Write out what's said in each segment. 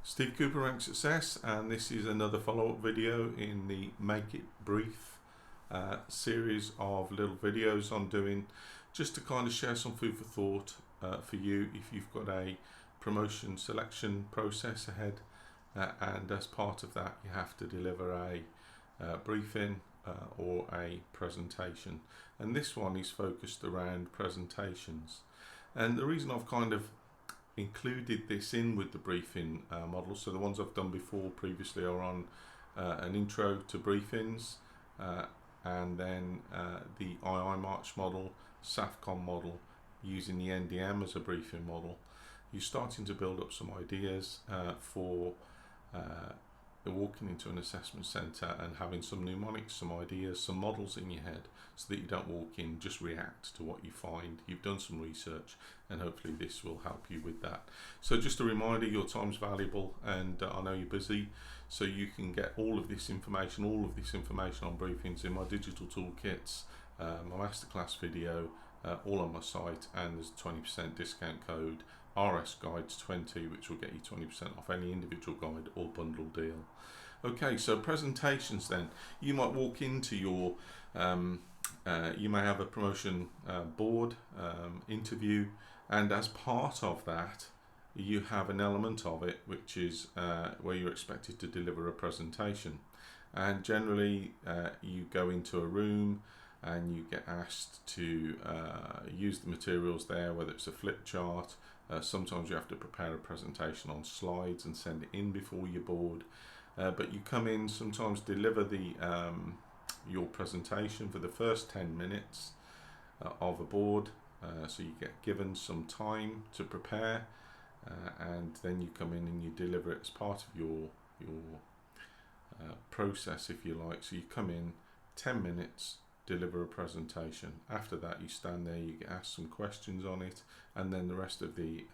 Steve Cooper, Rank Success, and this is another follow-up video in the Make It Brief series of little videos I'm doing just to kind of share some food for thought for you if you've got a promotion selection process ahead, and as part of that you have to deliver a briefing or a presentation, and this one is focused around presentations. And the reason I've kind of included this in with the briefing model, so the ones I've done before previously are on an intro to briefings, and then the II March model, SAFCON model, using the NDM as a briefing model. You're starting to build up some ideas for walking into an assessment centre and having some mnemonics, some ideas, some models in your head, so that you don't walk in, just react to what you find. You've done some research, and hopefully this will help you with that. So just a reminder, your time's valuable, and I know you're busy, so you can get all of this information on briefings in my digital toolkits, my masterclass video, all on my site, and there's a 20% discount code, RS Guides 20, which will get you 20% off any individual guide or bundle deal. Okay, so presentations then. You might walk into your, you may have a promotion board interview, and as part of that, you have an element of it which is where you're expected to deliver a presentation. And generally you go into a room and you get asked to use the materials there, whether it's a flip chart. Sometimes you have to prepare a presentation on slides and send it in before your board, but you come in, sometimes deliver the your presentation for the first 10 minutes of a board, so you get given some time to prepare, and then you come in and you deliver it as part of your process, if you like. So you come in 10 minutes, deliver a presentation. After that you stand there, you get asked some questions on it, and then the rest of the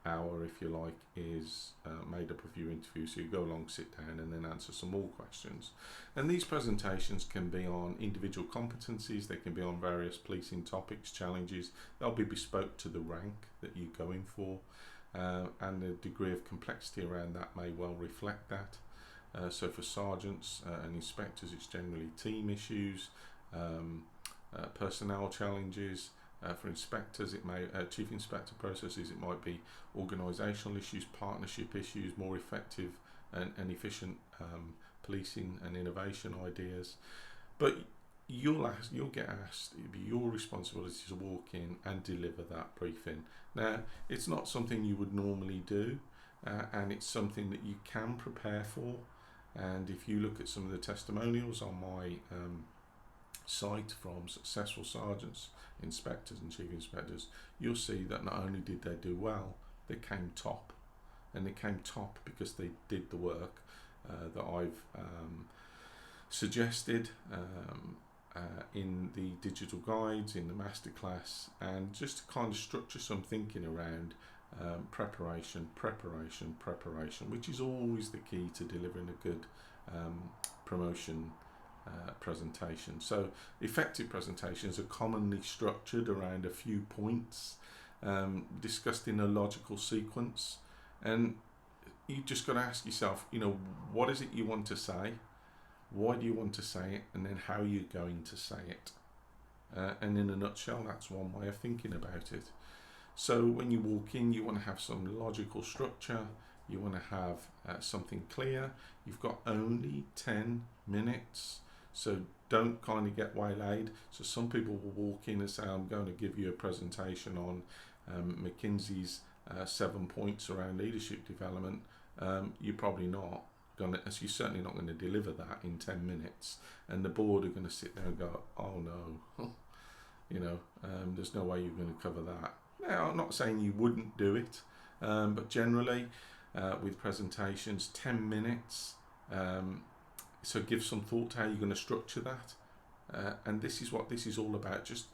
hour, if you like, is made up of your interview. So you go along, sit down, and then answer some more questions. And these presentations can be on individual competencies, they can be on various policing topics, challenges. They'll be bespoke to the rank that you're going for, and the degree of complexity around that may well reflect that. So for sergeants and inspectors, it's generally team issues, personnel challenges. For inspectors, it may chief inspector processes, it might be organisational issues, partnership issues, more effective and efficient policing and innovation ideas. But you'll get asked, it'll be your responsibility to walk in and deliver that briefing. Now, it's not something you would normally do, and it's something that you can prepare for. And if you look at some of the testimonials on my site from successful sergeants, inspectors and chief inspectors, you'll see that not only did they do well, they came top. And they came top because they did the work that I've suggested in the digital guides, in the masterclass, and just to kind of structure some thinking around preparation, which is always the key to delivering a good promotion presentation. So effective presentations are commonly structured around a few points, discussed in a logical sequence, and you just got to ask yourself, what is it you want to say, why do you want to say it, and then how you're going to say it. And in a nutshell, that's one way of thinking about it. So when you walk in, you want to have some logical structure, you want to have something clear. You've got only 10 minutes, so don't kind of get waylaid. So some people will walk in and say, I'm going to give you a presentation on McKinsey's 7 points around leadership development. You're probably not going to, you're certainly not going to deliver that in 10 minutes. And the board are going to sit there and go, oh no, there's no way you're going to cover that. Now, I'm not saying you wouldn't do it, but generally with presentations, 10 minutes. So give some thought to how you're going to structure that. And this is what this is all about. Just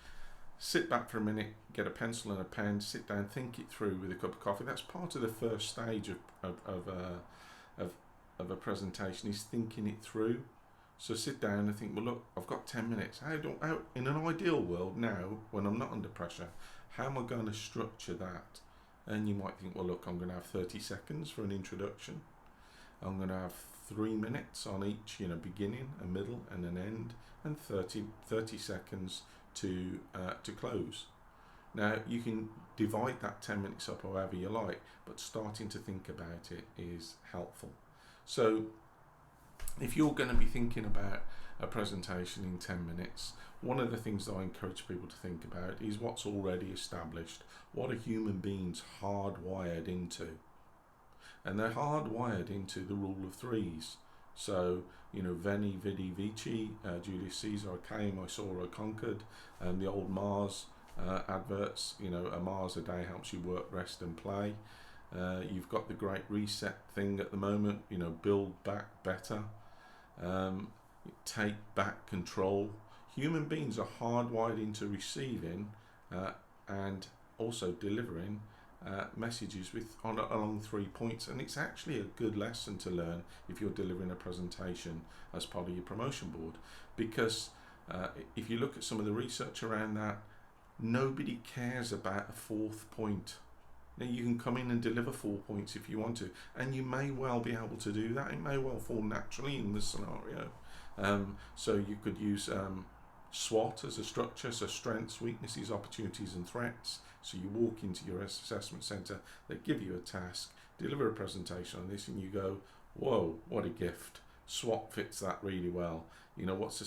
sit back for a minute, get a pencil and a pen, sit down, think it through with a cup of coffee. That's part of the first stage of a presentation, is thinking it through. So sit down and think, well, look, I've got 10 minutes. How in an ideal world now, when I'm not under pressure, how am I going to structure that? And you might think, well, look, I'm going to have 30 seconds for an introduction. I'm going to have 3 minutes on each, beginning, a middle, and an end, and 30 seconds to close. Now, you can divide that 10 minutes up however you like, but starting to think about it is helpful. So, if you're going to be thinking about a presentation in 10 minutes, one of the things that I encourage people to think about is what's already established. What are human beings hardwired into? And they're hardwired into the rule of threes. So, Veni, Vidi, Vici, Julius Caesar, I came, I saw, I conquered, the old Mars adverts, a Mars a day helps you work, rest and play. You've got the Great Reset thing at the moment, build back better, take back control. Human beings are hardwired into receiving and also delivering messages along 3 points, and it's actually a good lesson to learn if you're delivering a presentation as part of your promotion board, because if you look at some of the research around that, nobody cares about a 4th point. Now, you can come in and deliver 4 points if you want to, and you may well be able to do that. It may well fall naturally in this scenario. So you could use SWAT as a structure, so strengths, weaknesses, opportunities and threats. So you walk into your assessment centre, they give you a task, deliver a presentation on this, and you go, whoa, what a gift. SWAT fits that really well. What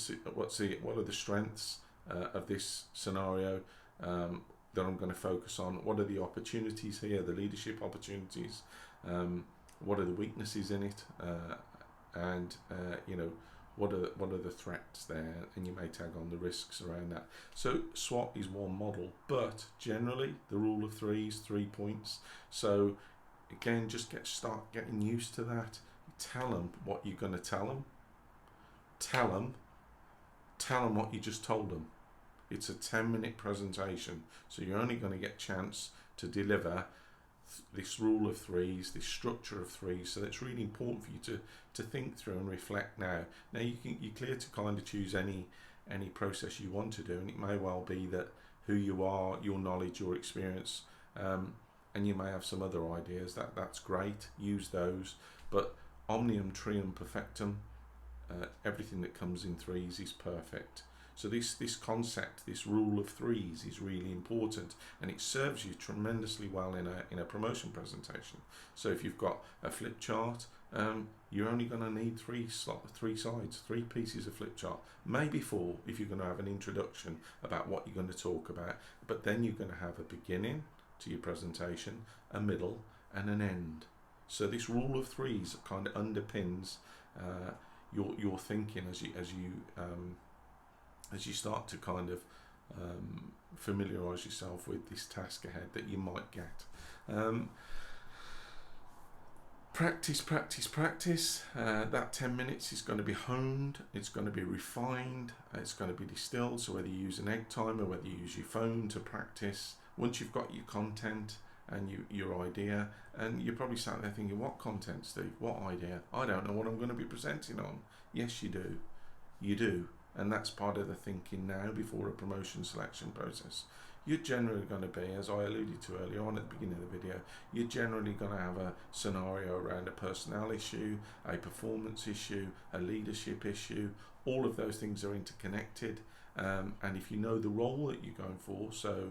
are the strengths of this scenario that I'm going to focus on? What are the opportunities here, the leadership opportunities? What are the weaknesses in it? What are the threats there? And you may tag on the risks around that. So SWOT is one model, but generally the rule of threes, 3 points. So again, just start getting used to that. Tell them what you're going to tell them. Tell them what you just told them. It's a 10-minute presentation, so you're only going to get a chance to deliver this rule of threes, this structure of threes. So that's really important for you to think through and reflect now. Now you're clear to kind of choose any process you want to do, and it may well be that who you are, your knowledge, your experience, and you may have some other ideas. That's great. Use those, but omnium trium perfectum. Everything that comes in threes is perfect. So this concept, this rule of threes, is really important, and it serves you tremendously well in a promotion presentation. So if you've got a flip chart, you're only going to need three sides, 3 pieces of flip chart, maybe 4 if you're going to have an introduction about what you're going to talk about. But then you're going to have a beginning to your presentation, a middle, and an end. So this rule of threes kind of underpins your thinking as you start to kind of familiarise yourself with this task ahead that you might get. Practice. That 10 minutes is going to be honed, it's going to be refined, it's going to be distilled. So whether you use an egg timer, whether you use your phone to practice, once you've got your content and your idea, and you're probably sat there thinking, what content, Steve? What idea? I don't know what I'm going to be presenting on. Yes, you do. You do. And that's part of the thinking now before a promotion selection process. You're generally going to be, as I alluded to earlier on at the beginning of the video, you're generally going to have a scenario around a personnel issue, a performance issue, a leadership issue. All of those things are interconnected. And if you know the role that you're going for, so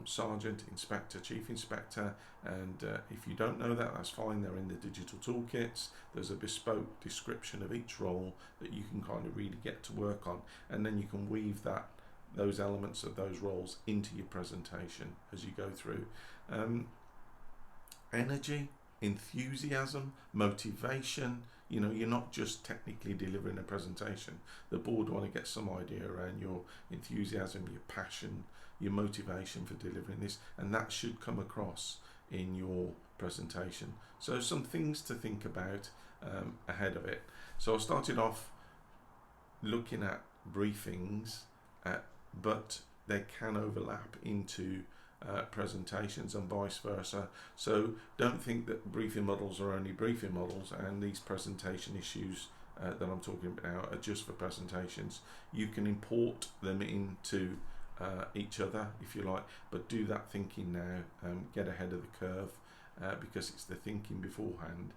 sergeant, inspector, chief inspector, and if you don't know that, that's fine. They're in the digital toolkits. There's a bespoke description of each role that you can kind of really get to work on, and then you can weave those elements of those roles into your presentation as you go through. Energy, enthusiasm, motivation. You're not just technically delivering a presentation. The board want to get some idea around your enthusiasm, your passion, your motivation for delivering this, and that should come across in your presentation. So some things to think about ahead of it. So I started off looking at briefings, but they can overlap into presentations and vice versa. So don't think that briefing models are only briefing models, and these presentation issues that I'm talking about now are just for presentations. You can import them into each other, if you like, but do that thinking now, get ahead of the curve, because it's the thinking beforehand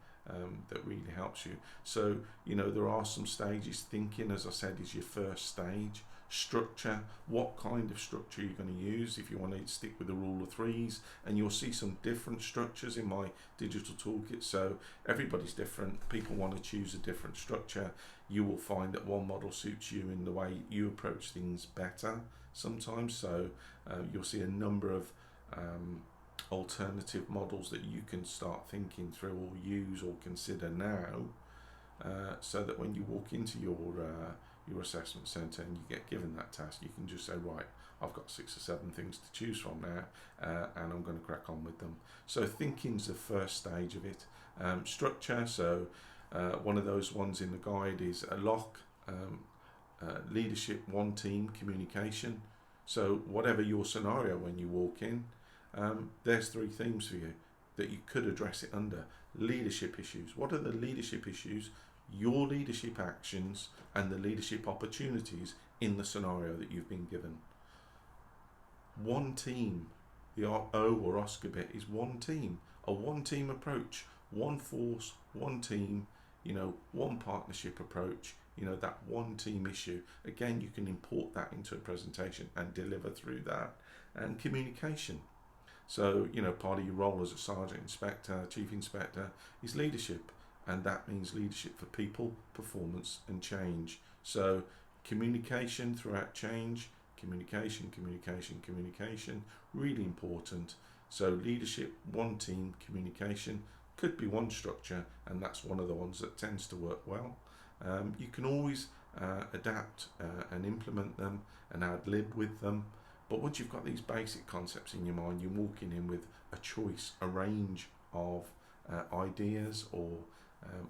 that really helps you. So, there are some stages. Thinking, as I said, is your first stage. Structure, what kind of structure you're going to use, if you want to stick with the rule of threes, and you'll see some different structures in my digital toolkit. So everybody's different, people want to choose a different structure. You will find that one model suits you in the way you approach things better sometimes. So you'll see a number of alternative models that you can start thinking through or use or consider now, so that when you walk into your assessment centre and you get given that task, you can just say, right, I've got 6 or 7 things to choose from now, and I'm going to crack on with them. So thinking's the first stage of it. Structure, so one of those ones in the guide is a lock, leadership, one team, communication. So whatever your scenario when you walk in, there's 3 themes for you that you could address it under. Leadership issues. What are the leadership issues, your leadership actions, and the leadership opportunities in the scenario that you've been given? One team, the O or Oscar bit is one team, a one team approach, one force, one team, one partnership approach, that one team issue. Again, you can import that into a presentation and deliver through that. And communication. So, part of your role as a sergeant, inspector, chief inspector is leadership. And that means leadership for people, performance and change. So communication throughout change, communication, really important. So leadership, one team, communication, could be one structure, and that's one of the ones that tends to work well. You can always adapt and implement them and ad-lib with them. But once you've got these basic concepts in your mind, you're walking in with a choice, a range of ideas or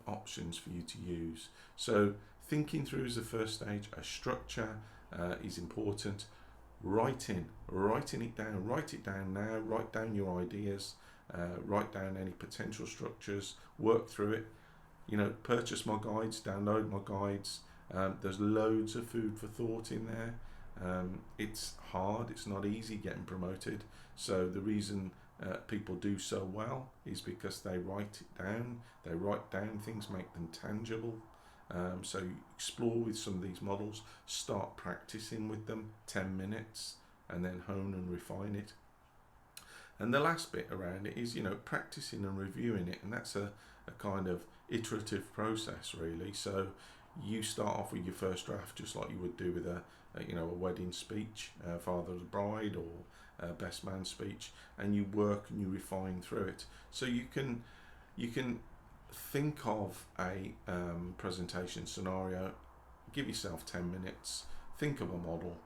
options for you to use. So thinking through is the first stage. A structure is important. Writing it down. Write it down now. Write down your ideas. Write down any potential structures. Work through it. Purchase my guides. Download my guides. There's loads of food for thought in there. It's hard. It's not easy getting promoted. So the reason people do so well is because they write it down. They write down things, make them tangible. So you explore with some of these models, start practicing with them 10 minutes, and then hone and refine it. And the last bit around it is, practicing and reviewing it, and that's a kind of iterative process, really. So you start off with your first draft, just like you would do with a wedding speech, father of the bride, or best man speech, and you work and you refine through it. So you can think of a presentation scenario, give yourself 10 minutes, think of a model,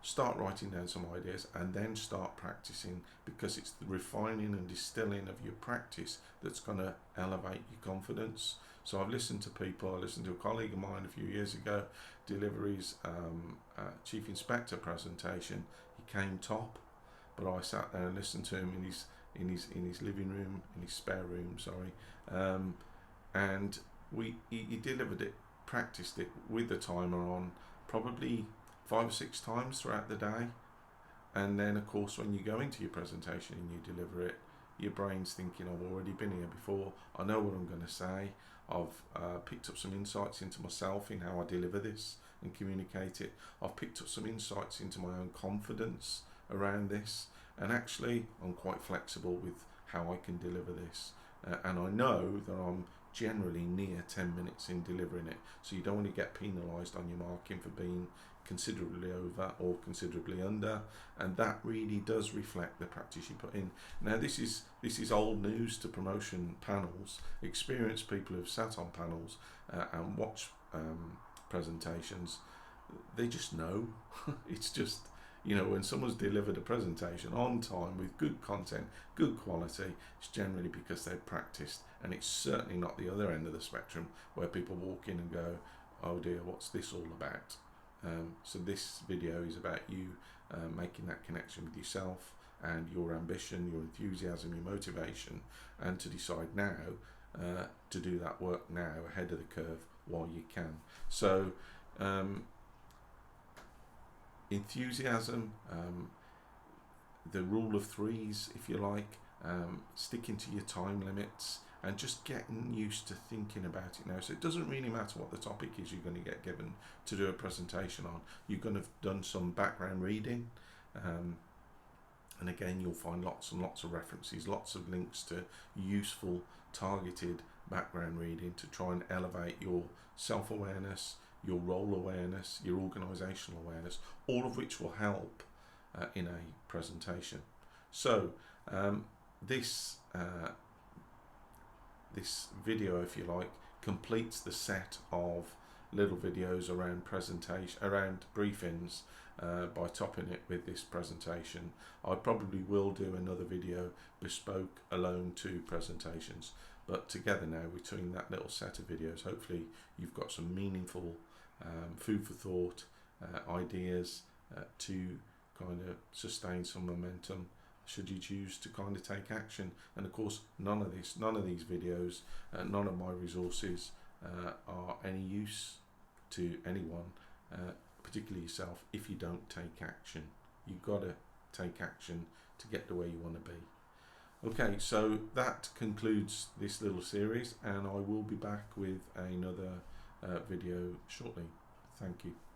start writing down some ideas, and then start practicing, because it's the refining and distilling of your practice that's going to elevate your confidence. So I've listened to people. I listened to a colleague of mine a few years ago deliver his chief inspector presentation. He came top, but I sat there and listened to him in his living room, in his spare room, and he delivered it, practiced it with the timer on, probably 5 or 6 times throughout the day. And then, of course, when you go into your presentation and you deliver it, your brain's thinking, I've already been here before, I know what I'm going to say, I've picked up some insights into myself in how I deliver this and communicate it, I've picked up some insights into my own confidence around this, and actually I'm quite flexible with how I can deliver this, and I know that I'm generally near 10 minutes in delivering it, so you don't want to get penalised on your marking for being considerably over or considerably under, and that really does reflect the practice you put in. Now this is old news to promotion panels. Experienced people who've sat on panels and watched presentations, they just know. It's just, when someone's delivered a presentation on time with good content, good quality, it's generally because they've practiced, and it's certainly not the other end of the spectrum where people walk in and go, oh dear, what's this all about? So this video is about you making that connection with yourself and your ambition, your enthusiasm, your motivation, and to decide now to do that work now ahead of the curve while you can. So enthusiasm, the rule of threes, if you like, sticking to your time limits, and just getting used to thinking about it now. So it doesn't really matter what the topic is you're going to get given to do a presentation on. You're going to have done some background reading, and again you'll find lots and lots of references, lots of links to useful targeted background reading to try and elevate your self-awareness, your role awareness, your organisational awareness, all of which will help in a presentation. So this video, if you like, completes the set of little videos around briefings by topping it with this presentation. I probably will do another video bespoke alone to presentations, but together now between that little set of videos, hopefully you've got some meaningful food for thought, ideas to kind of sustain some momentum should you choose to kind of take action. And of course, none of these videos, none of my resources are any use to anyone, particularly yourself, if you don't take action. You've got to take action to get to where you want to be. Okay, so that concludes this little series, and I will be back with another video shortly. Thank you.